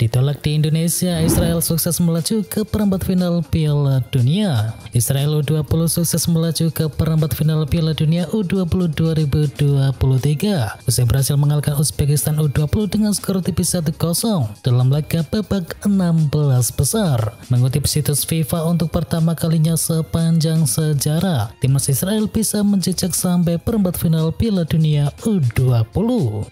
Ditolak di Indonesia, Israel sukses melaju ke perempat final Piala Dunia. Israel U20 sukses melaju ke perempat final Piala Dunia U20 2023. Usai berhasil mengalahkan Uzbekistan U20 dengan skor tipis 1-0 dalam laga babak 16 besar. Mengutip situs FIFA, untuk pertama kalinya sepanjang sejarah, timnas Israel bisa menjejak sampai perempat final Piala Dunia U20.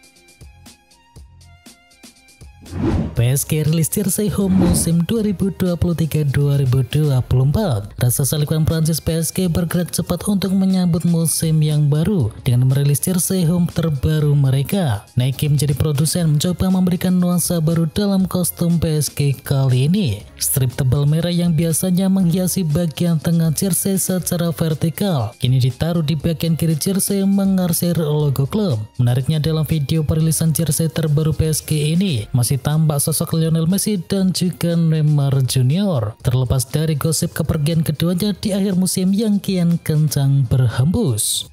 PSG rilis jersey home musim 2023-2024. Rasa Salibkan Prancis PSG bergerak cepat untuk menyambut musim yang baru dengan merilis jersey home terbaru mereka. Nike menjadi produsen mencoba memberikan nuansa baru dalam kostum PSG kali ini. Strip tebal merah yang biasanya menghiasi bagian tengah jersey secara vertikal kini ditaruh di bagian kiri jersey mengarsir logo klub. Menariknya, dalam video perilisan jersey terbaru PSG ini masih tampak sosok Lionel Messi dan juga Neymar Junior. Terlepas dari gosip kepergian keduanya di akhir musim yang kian kencang berhembus.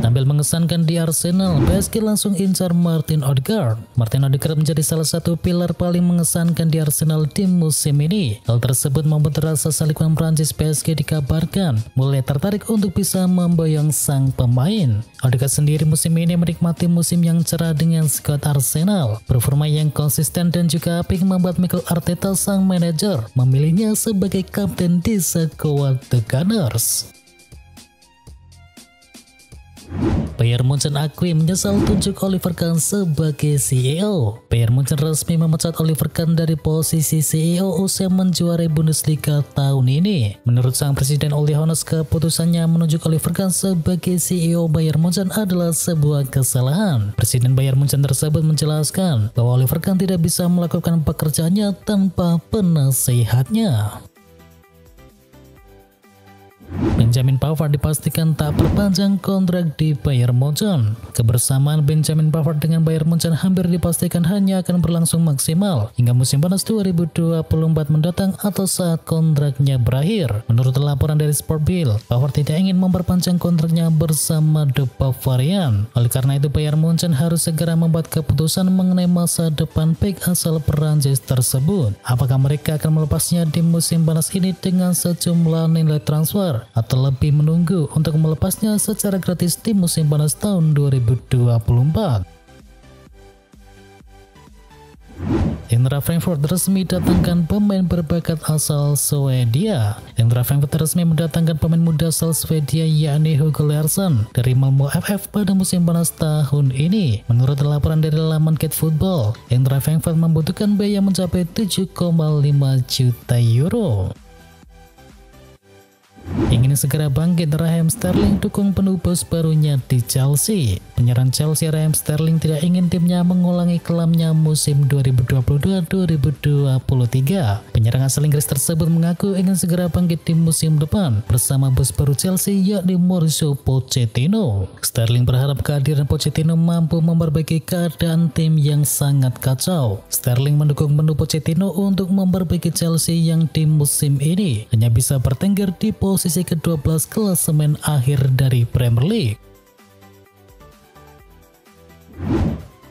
Tampil mengesankan di Arsenal, PSG langsung incar Martin Odegaard. Martin Odegaard menjadi salah satu pilar paling mengesankan di Arsenal di musim ini. Hal tersebut membuat rasa Salibkan Prancis PSG dikabarkan mulai tertarik untuk bisa memboyong sang pemain. Odegaard sendiri musim ini menikmati musim yang cerah dengan skuad Arsenal. Performa yang konsisten dan juga apik membuat Mikel Arteta sang manajer memilihnya sebagai kapten di skuad The Gunners. Bayern Munchen akui menyesal tunjuk Oliver Kahn sebagai CEO. Bayern Munchen resmi memecat Oliver Kahn dari posisi CEO usai menjuarai Bundesliga tahun ini. Menurut sang presiden Uli Hoeneß, keputusannya menunjuk Oliver Kahn sebagai CEO Bayern Munchen adalah sebuah kesalahan. Presiden Bayern Munchen tersebut menjelaskan bahwa Oliver Kahn tidak bisa melakukan pekerjaannya tanpa penasehatnya. Benjamin Pavard dipastikan tak perpanjang kontrak di Bayern Munchen. Kebersamaan Benjamin Pavard dengan Bayern Munchen hampir dipastikan hanya akan berlangsung maksimal hingga musim panas 2024 mendatang atau saat kontraknya berakhir. Menurut laporan dari Sportbild, Pavard tidak ingin memperpanjang kontraknya bersama The Bavarian. Oleh karena itu, Bayern Munchen harus segera membuat keputusan mengenai masa depan bek asal Perancis tersebut. Apakah mereka akan melepasnya di musim panas ini dengan sejumlah nilai transfer, atau lebih menunggu untuk melepasnya secara gratis di musim panas tahun 2024. Eintracht Frankfurt resmi datangkan pemain berbakat asal Swedia. Eintracht Frankfurt resmi mendatangkan pemain muda asal Swedia yakni Hugo Larsson dari Malmö FF pada musim panas tahun ini. Menurut laporan dari laman Get Football, Eintracht Frankfurt membutuhkan biaya mencapai 7,5 juta euro. Ingin segera bangkit, Raheem Sterling dukung penuh bos barunya di Chelsea. Penyerang Chelsea Raheem Sterling tidak ingin timnya mengulangi kelamnya musim 2022-2023. Penyerang asal Inggris tersebut mengaku ingin segera bangkit di musim depan bersama bos baru Chelsea yakni Mauricio Pochettino. Sterling berharap kehadiran Pochettino mampu memperbaiki keadaan tim yang sangat kacau. Sterling mendukung penuh Pochettino untuk memperbaiki Chelsea yang di musim ini hanya bisa bertengger di posisi ke-12 klasemen akhir dari Premier League.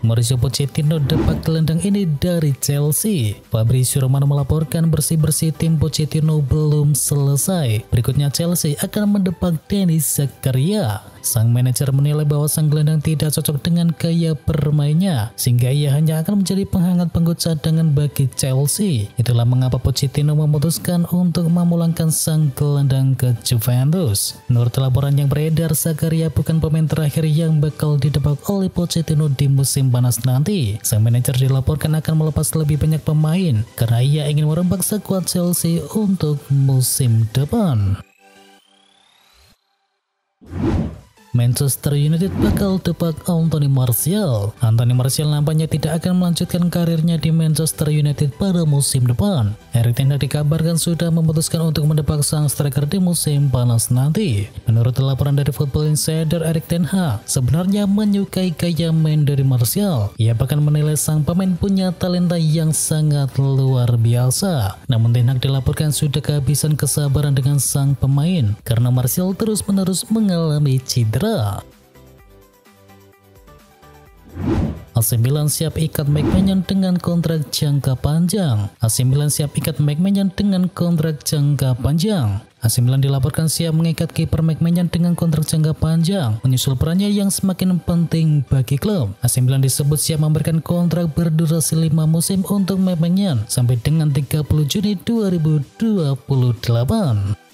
Mauricio Pochettino depak gelandang ini dari Chelsea. Fabrizio Romano melaporkan bersih-bersih tim Pochettino belum selesai. Berikutnya Chelsea akan mendepak Denis Zakaria. Sang manajer menilai bahwa sang gelandang tidak cocok dengan gaya bermainnya, sehingga ia hanya akan menjadi penghangat penggut cadangan bagi Chelsea. Itulah mengapa Pochettino memutuskan untuk memulangkan sang gelandang ke Juventus. Menurut laporan yang beredar, Zakaria bukan pemain terakhir yang bakal didepak oleh Pochettino di musim panas nanti. Sang manajer dilaporkan akan melepas lebih banyak pemain karena ia ingin merombak skuad Chelsea untuk musim depan. Manchester United bakal depak Anthony Martial. Anthony Martial nampaknya tidak akan melanjutkan karirnya di Manchester United pada musim depan. Erik ten Hag dikabarkan sudah memutuskan untuk mendepak sang striker di musim panas nanti. Menurut laporan dari Football Insider, Erik ten Hag sebenarnya menyukai gaya main dari Martial. Ia bahkan menilai sang pemain punya talenta yang sangat luar biasa. Namun ten Hag dilaporkan sudah kehabisan kesabaran dengan sang pemain karena Martial terus-menerus mengalami cedera. AC Milan siap ikat McMahon dengan kontrak jangka panjang. AC Milan siap ikat McMahon dengan kontrak jangka panjang. AC Milan dilaporkan siap mengikat kiper McMahon dengan kontrak jangka panjang, menyusul perannya yang semakin penting bagi klub. AC Milan disebut siap memberikan kontrak berdurasi 5 musim untuk McMahon sampai dengan 30 Juni 2028.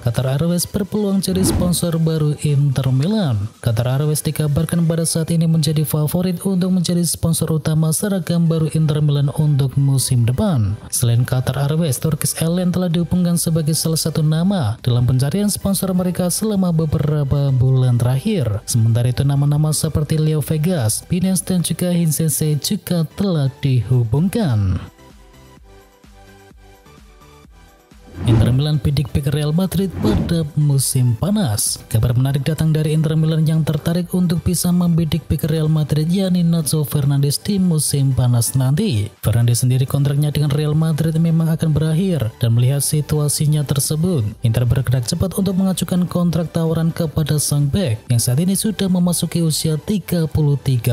Qatar Airways berpeluang jadi sponsor baru Inter Milan. Qatar Airways dikabarkan pada saat ini menjadi favorit untuk menjadi sponsor utama seragam baru Inter Milan untuk musim depan. Selain Qatar Airways, Turkish Airlines telah dihubungkan sebagai salah satu nama dalam pencarian sponsor mereka selama beberapa bulan terakhir. Sementara itu nama-nama seperti Leo Vegas, Binance dan juga Hinsese juga telah dihubungkan. Inter Milan bidik pick Real Madrid pada musim panas. Kabar menarik datang dari Inter Milan yang tertarik untuk bisa membidik pick Real Madrid, yakni Nacho Fernandes di musim panas nanti. Fernandes sendiri kontraknya dengan Real Madrid memang akan berakhir, dan melihat situasinya tersebut, Inter bergerak cepat untuk mengajukan kontrak tawaran kepada sang bek yang saat ini sudah memasuki usia 33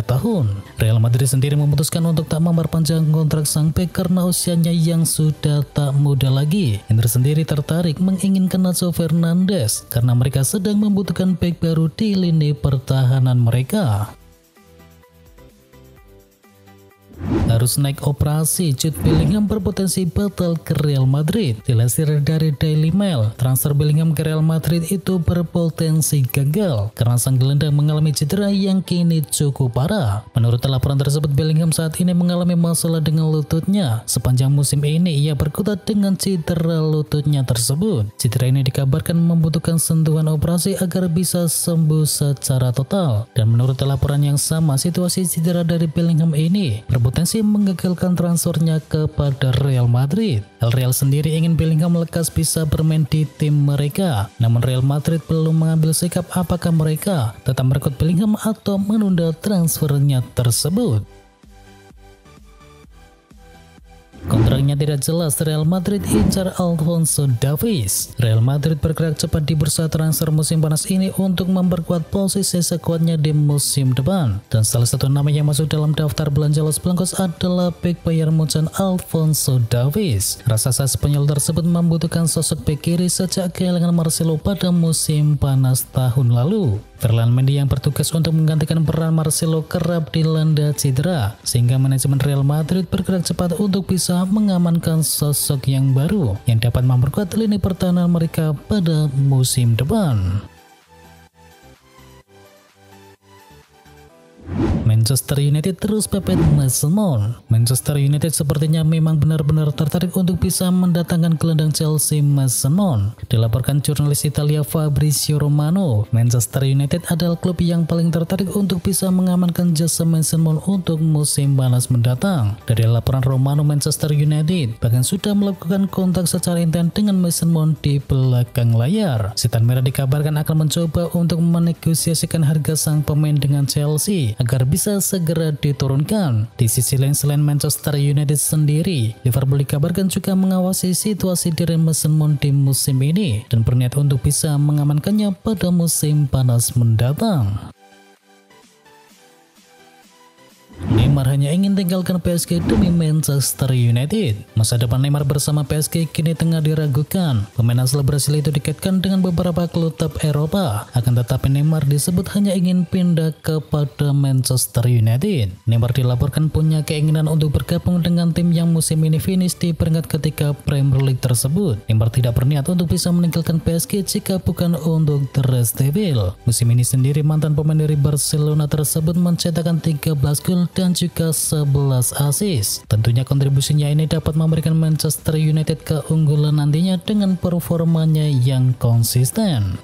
tahun. Real Madrid sendiri memutuskan untuk tak memperpanjang kontrak sang bek karena usianya yang sudah tak muda lagi. Inter sendiri tertarik menginginkan Nacho Fernandes karena mereka sedang membutuhkan bek baru di lini pertahanan mereka. Harus naik operasi, Jude Bellingham berpotensi batal ke Real Madrid. Dilansir dari Daily Mail, transfer Bellingham ke Real Madrid itu berpotensi gagal karena sang gelandang mengalami cedera yang kini cukup parah. Menurut laporan tersebut, Bellingham saat ini mengalami masalah dengan lututnya. Sepanjang musim ini ia berkutat dengan cedera lututnya tersebut. Cedera ini dikabarkan membutuhkan sentuhan operasi agar bisa sembuh secara total. Dan menurut laporan yang sama, situasi cedera dari Bellingham ini berpotensi menggagalkan transfernya kepada Real Madrid. Real sendiri ingin Bellingham lekas bisa bermain di tim mereka, namun Real Madrid belum mengambil sikap apakah mereka tetap merekrut Bellingham atau menunda transfernya tersebut. Kontraknya tidak jelas, Real Madrid incar Alphonso Davies. Real Madrid bergerak cepat di bursa transfer musim panas ini untuk memperkuat posisi skuadnya di musim depan. Dan salah satu nama yang masuk dalam daftar belanja Los Blancos adalah bek Bayern Munchen Alphonso Davies. Raksasa Spanyol tersebut membutuhkan sosok bek kiri sejak kehilangan Marcelo pada musim panas tahun lalu. Ferland Mendy yang bertugas untuk menggantikan peran Marcelo kerap dilanda cedera, sehingga manajemen Real Madrid bergerak cepat untuk bisa mengamankan sosok yang baru yang dapat memperkuat lini pertahanan mereka pada musim depan. Manchester United terus pepet Mason Mount. Manchester United sepertinya memang benar-benar tertarik untuk bisa mendatangkan gelandang Chelsea Mason Mount. Dilaporkan jurnalis Italia Fabrizio Romano, Manchester United adalah klub yang paling tertarik untuk bisa mengamankan jasa Mason Mount untuk musim panas mendatang. Dari laporan Romano, Manchester United bahkan sudah melakukan kontak secara intens dengan Mason Mount di belakang layar. Setan Merah dikabarkan akan mencoba untuk menegosiasikan harga sang pemain dengan Chelsea agar bisa segera diturunkan. Di sisi lain, selain Manchester United sendiri, Liverpool dikabarkan juga mengawasi situasi dari Mason Mount di musim ini dan berniat untuk bisa mengamankannya pada musim panas mendatang. Neymar hanya ingin tinggalkan PSG demi Manchester United. Masa depan Neymar bersama PSG kini tengah diragukan. Pemain asal Brasil itu dikaitkan dengan beberapa klub top Eropa. Akan tetapi Neymar disebut hanya ingin pindah kepada Manchester United. Neymar dilaporkan punya keinginan untuk bergabung dengan tim yang musim ini finish di peringkat ketiga Premier League tersebut. Neymar tidak berniat untuk bisa meninggalkan PSG jika bukan untuk The Red Devils. Musim ini sendiri mantan pemain dari Barcelona tersebut mencetakkan 13 gol dan juga 11 assist. Tentunya kontribusinya ini dapat memberikan Manchester United keunggulan nantinya dengan performanya yang konsisten.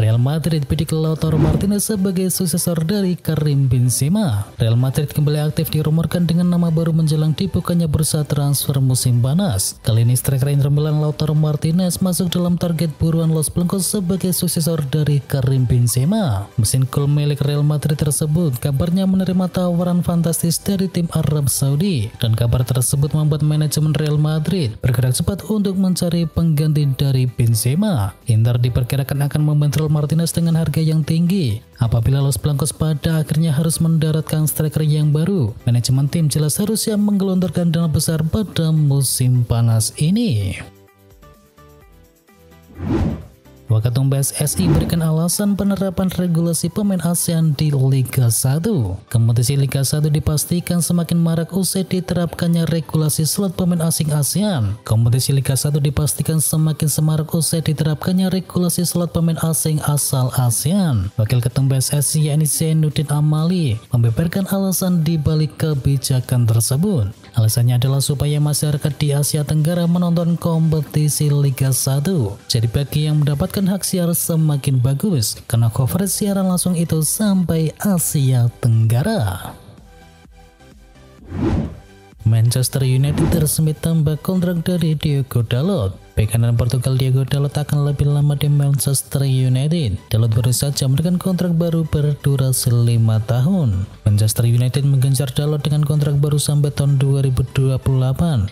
Real Madrid bidik Lautaro Martinez sebagai suksesor dari Karim Benzema. Real Madrid kembali aktif dirumorkan dengan nama baru menjelang dibukanya bursa transfer musim panas. Kali ini striker Inter Milan Lautaro Martinez masuk dalam target buruan Los Blancos sebagai suksesor dari Karim Benzema. Mesin gol milik Real Madrid tersebut kabarnya menerima tawaran fantastis dari tim Arab Saudi, dan kabar tersebut membuat manajemen Real Madrid bergerak cepat untuk mencari pengganti dari Benzema. Inter diperkirakan akan membanderol Martinez Martinez dengan harga yang tinggi. Apabila Los Blancos pada akhirnya harus mendaratkan striker yang baru, manajemen tim jelas harusnya menggelontorkan dana besar pada musim panas ini. Waketum PSSI berikan alasan penerapan regulasi pemain ASEAN di Liga 1. Kompetisi Liga 1 dipastikan semakin marak usai diterapkannya regulasi slot pemain asing ASEAN. Kompetisi Liga 1 dipastikan semakin semarak usai diterapkannya regulasi slot pemain asing asal ASEAN. Wakil Ketum PSSI yakni Zainuddin Amali membeberkan alasan di balik kebijakan tersebut. Alasannya adalah supaya masyarakat di Asia Tenggara menonton kompetisi Liga 1. Jadi bagi yang mendapatkan hak siar semakin bagus karena coverage siaran langsung itu sampai Asia Tenggara. Manchester United resmi tambah kontrak dari Diogo Dalot. Bek kanan Portugal Diogo Dalot akan lebih lama di Manchester United. Dalot baru saja memberikan kontrak baru berdurasi 5 tahun. Manchester United menggencar Dalot dengan kontrak baru sampai tahun 2028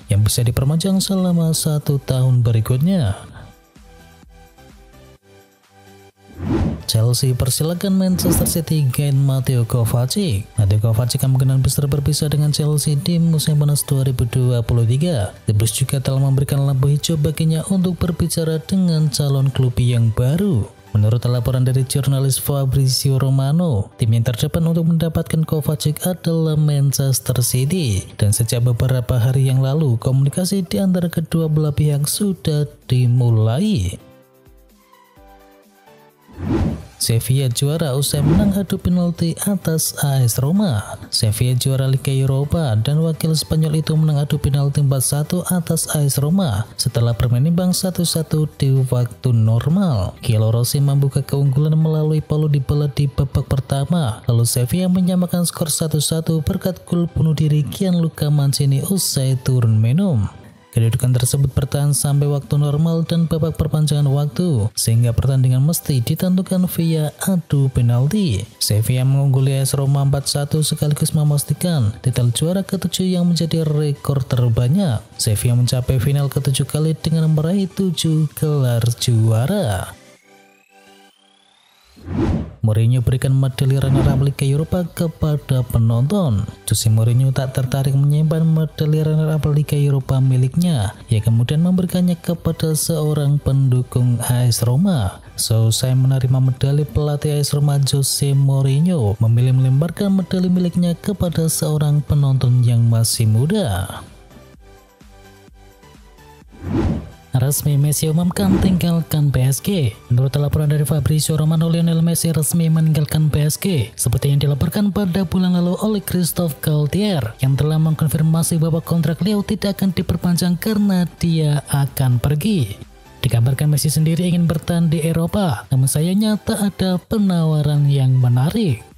yang bisa diperpanjang selama 1 tahun berikutnya. Chelsea persilakan Manchester City gain Mateo Kovacic. Mateo Kovacic kemungkinan besar berpisah dengan Chelsea di musim panas 2023. The Blues juga telah memberikan lampu hijau baginya untuk berbicara dengan calon klub yang baru. Menurut laporan dari jurnalis Fabrizio Romano, tim yang terdepan untuk mendapatkan Kovacic adalah Manchester City. Dan sejak beberapa hari yang lalu, komunikasi di antara kedua belah pihak sudah dimulai. Sevilla juara usai menang adu penalti atas AS Roma. Sevilla juara Liga Eropa dan wakil Spanyol itu menang adu penalti 4-1 atas AS Roma setelah bermain imbang 1-1 di waktu normal. Kielo Rossi membuka keunggulan melalui Paulo Dybala di babak pertama, lalu Sevilla menyamakan skor 1-1 berkat gol bunuh diri Gianluca Mancini usai turun minum. Kedudukan tersebut bertahan sampai waktu normal dan babak perpanjangan waktu, sehingga pertandingan mesti ditentukan via adu penalti. Sevilla mengungguli AS Roma 4-1 sekaligus memastikan titel juara ke-7 yang menjadi rekor terbanyak. Sevilla mencapai final ke-7 kali dengan meraih 7 gelar juara. Mourinho berikan medali runner-up Liga Eropa kepada penonton. Jose Mourinho tak tertarik menyimpan medali runner-up Liga Eropa miliknya. Ia kemudian memberikannya kepada seorang pendukung AS Roma. Seusai menerima medali, pelatih AS Roma Jose Mourinho memilih melemparkan medali miliknya kepada seorang penonton yang masih muda. Resmi Messi umumkan tinggalkan PSG. Menurut laporan dari Fabrizio Romano, Lionel Messi resmi meninggalkan PSG seperti yang dilaporkan pada bulan lalu oleh Christophe Galtier yang telah mengkonfirmasi bahwa kontrak Leo tidak akan diperpanjang karena dia akan pergi. Dikabarkan Messi sendiri ingin bertahan di Eropa, namun sayangnya tak ada penawaran yang menarik.